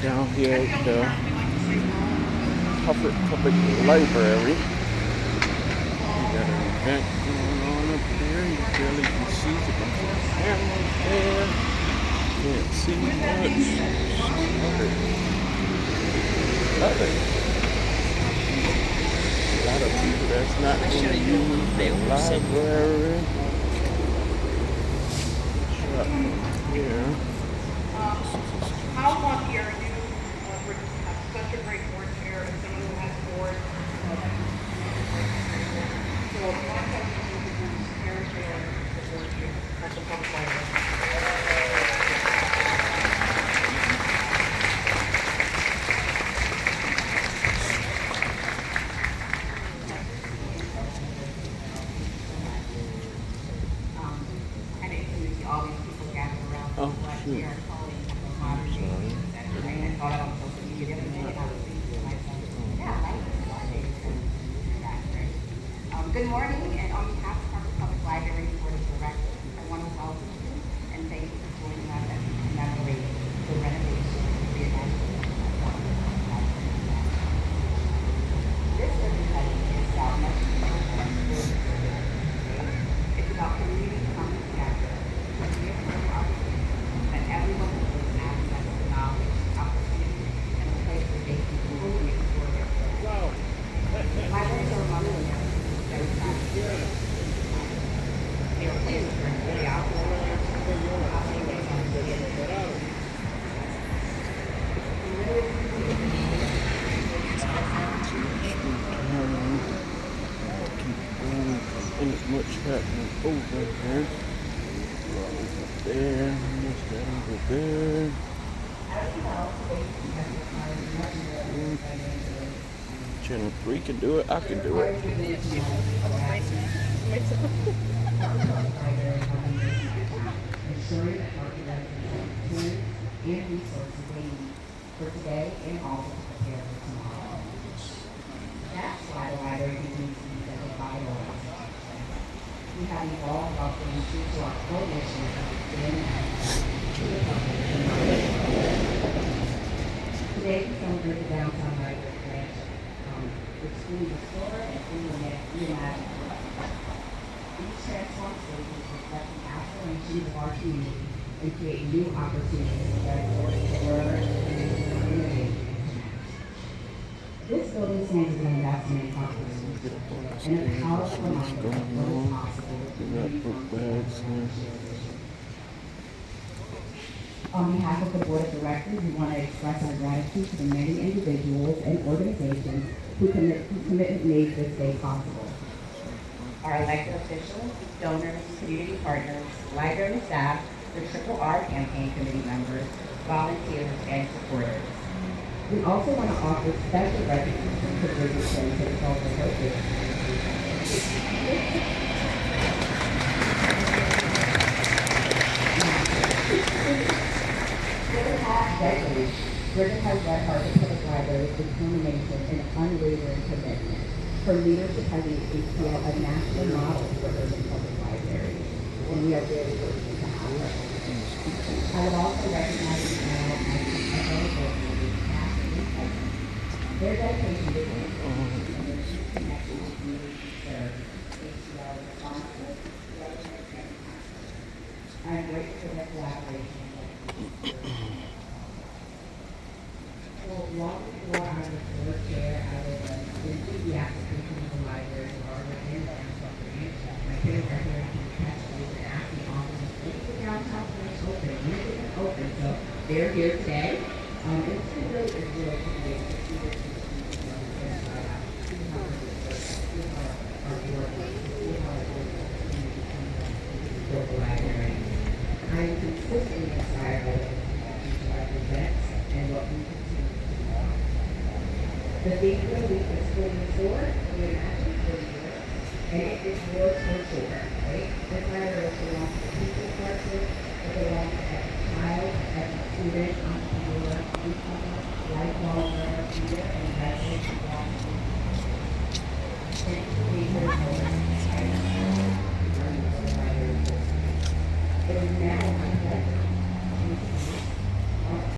Down here at the Hartford Public Library. We got an event going on up there. You barely can see a bunch of cameras there. Can't see much. Love it. A lot of people that's not going to use the library. Shop here. How lucky are you to have such a great board chair and someone who has board? So a lot of times you can use chairs there for board chair at the public library. And it's going to see all these people gathered around the Oh, black shoot. chair calling conversations. And I saw that on social media the other day, and I was thinking to myself, yeah, that's Friday. Good morning, and on behalf of Hartford Public Library Board of Directors, I want to welcome you and thank you for joining us as we commemorate the renovations and reimagining of Hartford Public Library. This ribbon cutting is about much more than building service. It's about community coming together to create an opportunity that everyone will have access to knowledge, opportunity, and a place where they can fully explore their skills. Libraries are among the areas that we have to do. They are places where they operate, operating on the Ain't much happening over there. Over there, what's that over there? Channel 3 can do it, I can do it. Ensuring that Hartford residents have the tools and resources they need for today and also to prepare for tomorrow. That's why the library continues to be such a vital asset. We have evolved while staying true to our core mission of expanding access to the public. Today we celebrate the downtown library branch, which we restore and reimagine. These transformed spaces reflect the aspirations of our community and create new opportunities for residents to learn and innovate. This building stands as an investment in Hartford and a powerful reminder of what is possible with We got book bags here. On behalf of the Board of Directors, we want to express our gratitude to the many individuals and organizations whose commitment made this day possible. Our elected officials, donors, community partners, library staff, the Triple R campaign committee members, volunteers, and supporters. We also want to offer special recognition to Bridget Jones for the cultural heritage. For the past decade, Bridget has led Hartford Public Library with determination and unwavering commitment. Her leadership has created a national model for urban public libraries, and we are very fortunate to have her. I would also recognize now my fellow board members, past and present. Their dedication to the and their connection to communities we serve makes you all responsible, relevant, and impactful. I am grateful for their collaboration. Well, long before I was board chair, I was into the application of the library already in downtown branch. My kindergarten came catch me and asked me often, when is the downtown branch open? When is it open? So they're here today. It's been really a joy to be able to see this local library. I am consistently inspired by what the represents and what we continue to do. The theme for the week is fully restored, reimagined, fully yours, and it is yours for sure, right? This library belongs to the people of Hartford, it belongs to every child, every student,